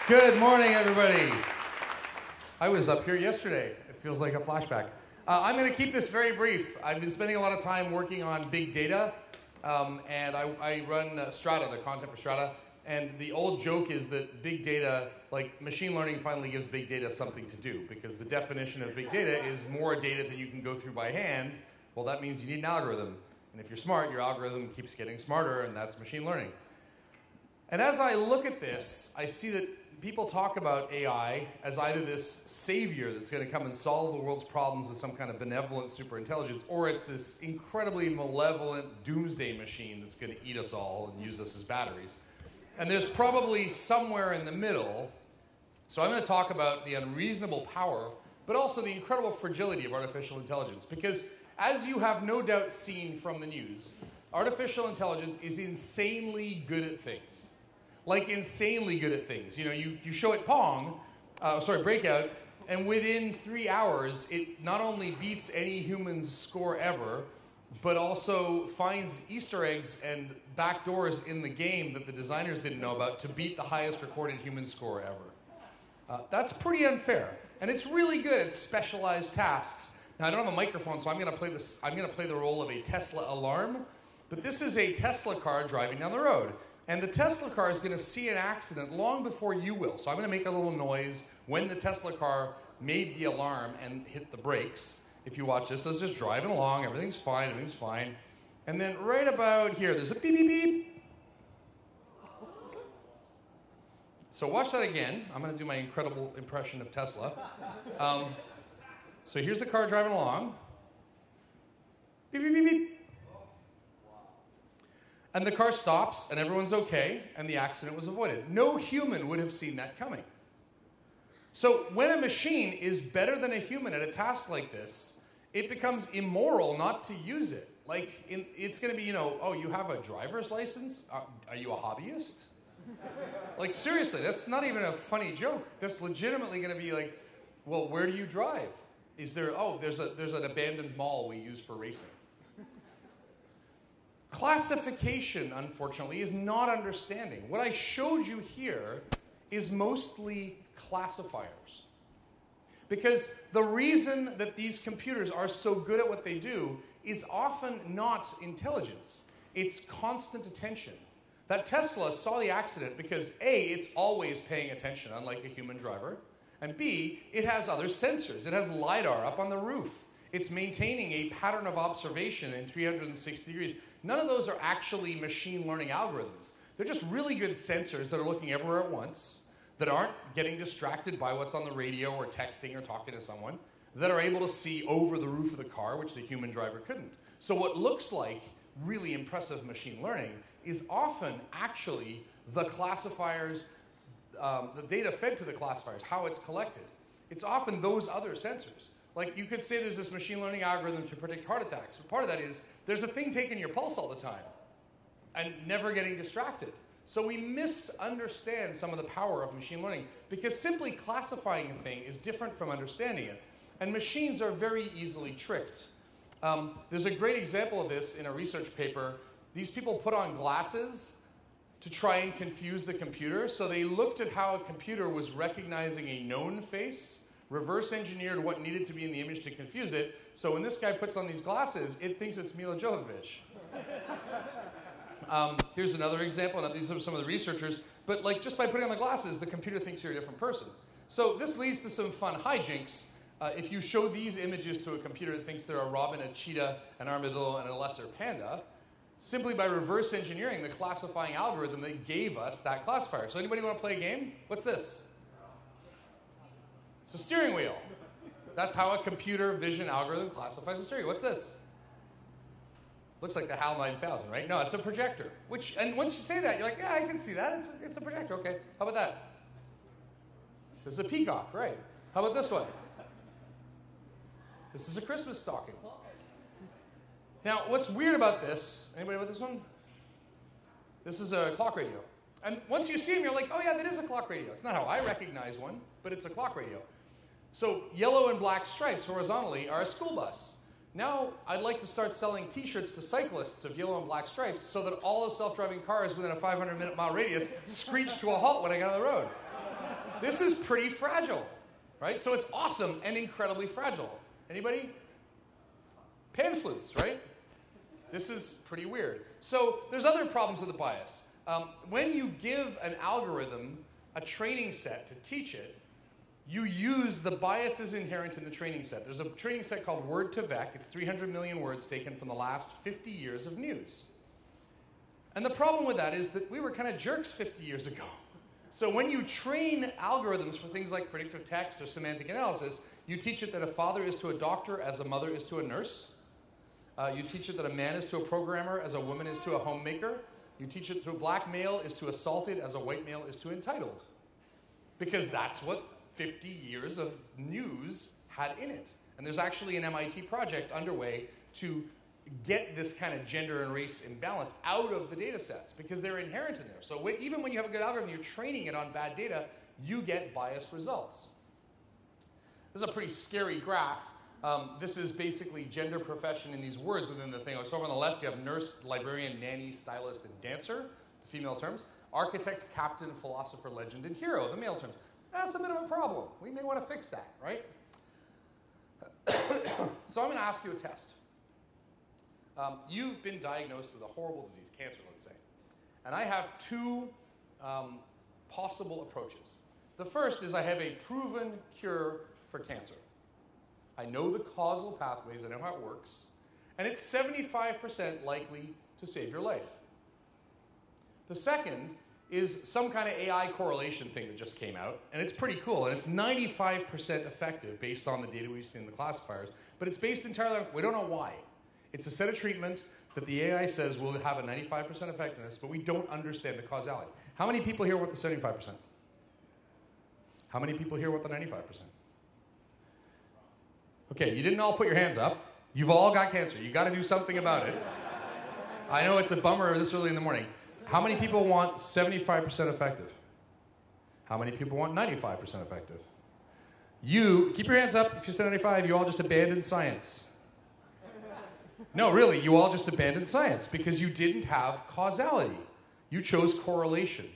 Good morning, everybody. I was up here yesterday. It feels like a flashback. I'm going to keep this very brief. I've been spending a lot of time working on big data, and I run Strata, the content for Strata. And the old joke is that big data, like machine learning finally gives big data something to do, because the definition of big data is more data than you can go through by hand. Well, that means you need an algorithm. And if you're smart, your algorithm keeps getting smarter, and that's machine learning. And as I look at this, I see that people talk about AI as either this savior that's going to come and solve the world's problems with some kind of benevolent superintelligence, or it's this incredibly malevolent doomsday machine that's going to eat us all and use us as batteries. And there's probably somewhere in the middle. So I'm going to talk about the unreasonable power, but also the incredible fragility of artificial intelligence. Because as you have no doubt seen from the news, artificial intelligence is insanely good at things. Like insanely good at things. You know, you show it Breakout, and within 3 hours, it not only beats any human's score ever, but also finds Easter eggs and backdoors in the game that the designers didn't know about to beat the highest recorded human score ever. That's pretty unfair, and it's really good at specialized tasks. Now, I don't have a microphone, so I'm going to play this. I'm going to play the role of a Tesla alarm, but this is a Tesla car driving down the road. And the Tesla car is going to see an accident long before you will. So I'm going to make a little noise when the Tesla car made the alarm and hit the brakes. If you watch this, it's just driving along. Everything's fine. Everything's fine. And then right about here, there's a beep, beep, beep. So watch that again. I'm going to do my incredible impression of Tesla. So here's the car driving along. Beep, beep, beep, beep. And the car stops, and everyone's okay, and the accident was avoided. No human would have seen that coming. So when a machine is better than a human at a task like this, it becomes immoral not to use it. Like, it's going to be, you know, oh, you have a driver's license? Are you a hobbyist? Like, seriously, that's not even a funny joke. That's legitimately going to be like, well, where do you drive? Is there, oh, there's an abandoned mall we use for racing. Classification, unfortunately, is not understanding. What I showed you here is mostly classifiers. Because the reason that these computers are so good at what they do is often not intelligence. It's constant attention. That Tesla saw the accident because A, it's always paying attention, unlike a human driver, and B, it has other sensors. It has LiDAR up on the roof. It's maintaining a pattern of observation in 360 degrees. None of those are actually machine learning algorithms. They're just really good sensors that are looking everywhere at once, that aren't getting distracted by what's on the radio or texting or talking to someone, that are able to see over the roof of the car, which the human driver couldn't. So what looks like really impressive machine learning is often actually the classifiers, the data fed to the classifiers, how it's collected. It's often those other sensors. Like, you could say there's this machine learning algorithm to predict heart attacks, but part of that is there's a thing taking your pulse all the time and never getting distracted. So we misunderstand some of the power of machine learning because simply classifying a thing is different from understanding it. And machines are very easily tricked. There's a great example of this in a research paper. These people put on glasses to try and confuse the computer. So they looked at how a computer was recognizing a known face, reverse engineered what needed to be in the image to confuse it. So when this guy puts on these glasses, it thinks it's Mila Jovovich. Here's another example. Now, these are some of the researchers. But like, just by putting on the glasses, the computer thinks you're a different person. So this leads to some fun hijinks. If you show these images to a computer that thinks they're a robin, a cheetah, an armadillo, and a lesser panda, simply by reverse engineering the classifying algorithm, they gave us that classifier. So anybody want to play a game? What's this? It's a steering wheel. That's how a computer vision algorithm classifies a steering wheel. What's this? Looks like the HAL 9000, right? No, it's a projector. And once you say that, you're like, yeah, I can see that. It's a projector. Okay, how about that? This is a peacock, right? How about this one? This is a Christmas stocking. Now, what's weird about this? Anybody about this one? This is a clock radio. And once you see them, you're like, oh yeah, that is a clock radio. It's not how I recognize one, but it's a clock radio. So yellow and black stripes horizontally are a school bus. Now I'd like to start selling t-shirts to cyclists of yellow and black stripes so that all the self-driving cars within a 500-mile radius screech to a halt when I get on the road. This is pretty fragile, right? So it's awesome and incredibly fragile. Anybody? Pan flutes, right? This is pretty weird. So there's other problems with the bias. When you give an algorithm a training set to teach it, you use the biases inherent in the training set. There's a training set called Word to Vec. It's 300 million words taken from the last 50 years of news. And the problem with that is that we were kind of jerks 50 years ago. So when you train algorithms for things like predictive text or semantic analysis, you teach it that a father is to a doctor as a mother is to a nurse. You teach it that a man is to a programmer as a woman is to a homemaker. You teach it that a black male is to assaulted as a white male is to entitled. Because that's what 50 years of news had in it. And there's actually an MIT project underway to get this kind of gender and race imbalance out of the data sets because they're inherent in there. So even when you have a good algorithm, you're training it on bad data, you get biased results. This is a pretty scary graph. This is basically gender profession in these words within the thing. So over on the left, you have nurse, librarian, nanny, stylist, and dancer, the female terms. Architect, captain, philosopher, legend, and hero, the male terms. That's a bit of a problem. We may want to fix that, right? So I'm going to ask you a test. You've been diagnosed with a horrible disease, cancer, let's say. And I have two possible approaches. The first is I have a proven cure for cancer. I know the causal pathways, I know how it works, and it's 75% likely to save your life. The second is some kind of AI correlation thing that just came out, and it's pretty cool, and it's 95% effective based on the data we've seen in the classifiers, but it's based entirely on, we don't know why. It's a set of treatment that the AI says will have a 95% effectiveness, but we don't understand the causality. How many people here want the 75%? How many people here want the 95%? Okay, you didn't all put your hands up. You've all got cancer. You've got to do something about it. I know it's a bummer this early in the morning. How many people want 75% effective? How many people want 95% effective? You, keep your hands up if you said 95, you all just abandoned science. No, really, you all just abandoned science because you didn't have causality. You chose correlation.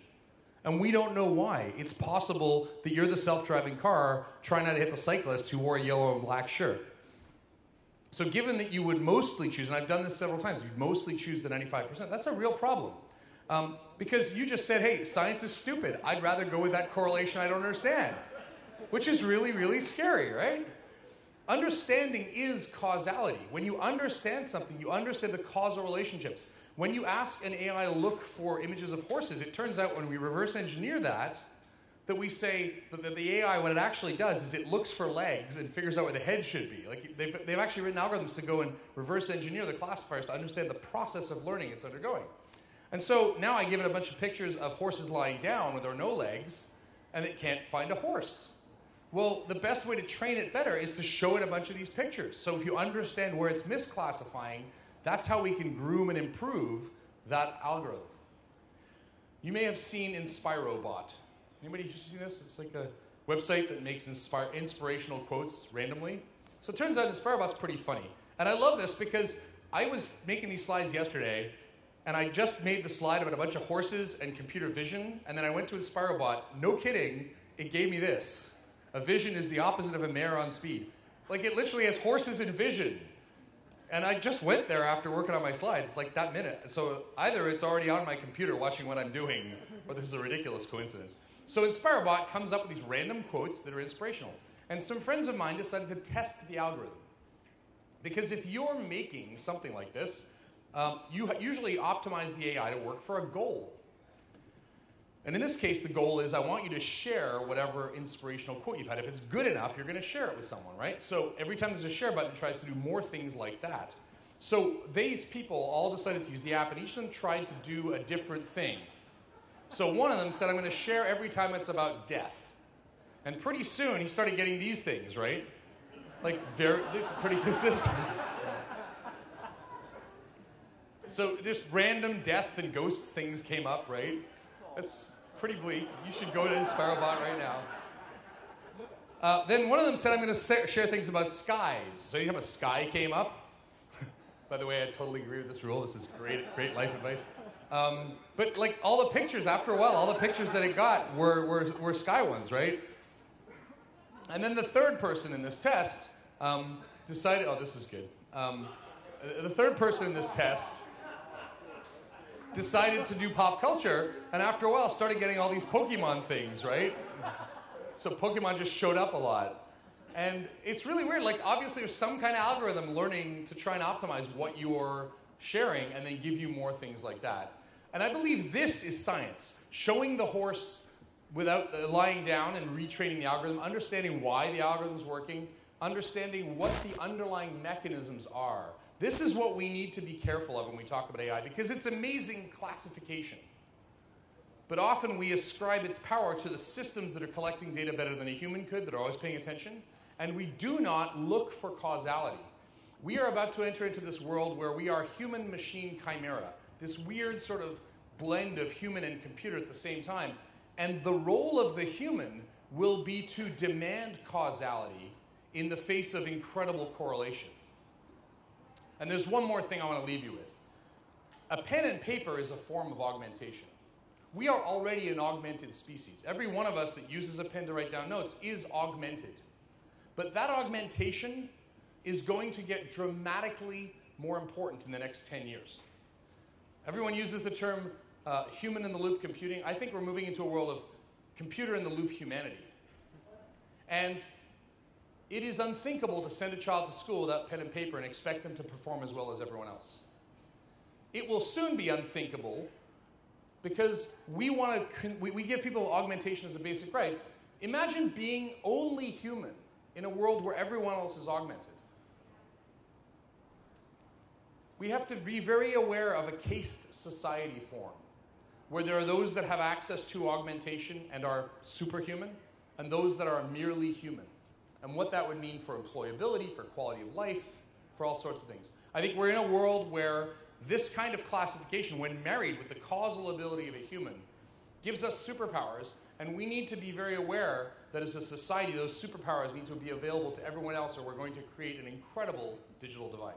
And we don't know why. It's possible that you're the self-driving car trying not to hit the cyclist who wore a yellow and black shirt. So given that you would mostly choose, and I've done this several times, you'd mostly choose the 95%, that's a real problem. Because you just said, hey, science is stupid. I'd rather go with that correlation I don't understand. Which is really, really scary, right? Understanding is causality. When you understand something, you understand the causal relationships. When you ask an AI to look for images of horses, it turns out when we reverse engineer that we say that the AI, what it actually does is it looks for legs and figures out where the head should be. Like they've actually written algorithms to go and reverse engineer the classifiers to understand the process of learning it's undergoing. And so now I give it a bunch of pictures of horses lying down with or no legs, and it can't find a horse. Well, the best way to train it better is to show it a bunch of these pictures. So if you understand where it's misclassifying, that's how we can groom and improve that algorithm. You may have seen InspiroBot. Anybody seen this? It's like a website that makes inspirational quotes randomly. So it turns out InspiroBot's pretty funny. And I love this because I was making these slides yesterday, and I just made the slide about a bunch of horses and computer vision, and then I went to InspiroBot. No kidding, it gave me this. A vision is the opposite of a mare on speed. Like, it literally has horses and vision. And I just went there after working on my slides, like that minute. So either it's already on my computer watching what I'm doing, or this is a ridiculous coincidence. So InspiroBot comes up with these random quotes that are inspirational. And some friends of mine decided to test the algorithm. Because if you're making something like this, you usually optimize the AI to work for a goal. And in this case, the goal is I want you to share whatever inspirational quote you've had. If it's good enough, you're going to share it with someone, right? So every time there's a share button, it tries to do more things like that. So these people all decided to use the app, and each of them tried to do a different thing. So one of them said, I'm going to share every time it's about death. And pretty soon, he started getting these things, right? Like, they're pretty consistent. So just random death and ghosts things came up, right? That's pretty bleak. You should go to InspiroBot right now. Then one of them said, I'm going to share things about skies. So you have a sky came up. By the way, I totally agree with this rule. This is great life advice. But like all the pictures, after a while, all the pictures that it got were sky ones, right? And then the third person in this test decided, oh, this is good. The third person in this test decided to do pop culture, and after a while started getting all these Pokemon things, right? So Pokemon just showed up a lot. And it's really weird. Like, obviously, there's some kind of algorithm learning to try and optimize what you're sharing and then give you more things like that. And I believe this is science. Showing the horse without lying down and retraining the algorithm, understanding why the algorithm's working, understanding what the underlying mechanisms are. This is what we need to be careful of when we talk about AI, because it's amazing classification. But often we ascribe its power to the systems that are collecting data better than a human could, that are always paying attention, and we do not look for causality. We are about to enter into this world where we are human-machine chimera, this weird sort of blend of human and computer at the same time. And the role of the human will be to demand causality in the face of incredible correlation. And there's one more thing I want to leave you with. A pen and paper is a form of augmentation. We are already an augmented species. Every one of us that uses a pen to write down notes is augmented. But that augmentation is going to get dramatically more important in the next 10 years. Everyone uses the term human-in-the-loop computing. I think we're moving into a world of computer-in-the-loop humanity. And it is unthinkable to send a child to school without pen and paper and expect them to perform as well as everyone else. It will soon be unthinkable because we give people augmentation as a basic right. Imagine being only human in a world where everyone else is augmented. We have to be very aware of a caste society form, where there are those that have access to augmentation and are superhuman, and those that are merely human, and what that would mean for employability, for quality of life, for all sorts of things. I think we're in a world where this kind of classification, when married with the causal ability of a human, gives us superpowers, and we need to be very aware that as a society, those superpowers need to be available to everyone else, or we're going to create an incredible digital divide.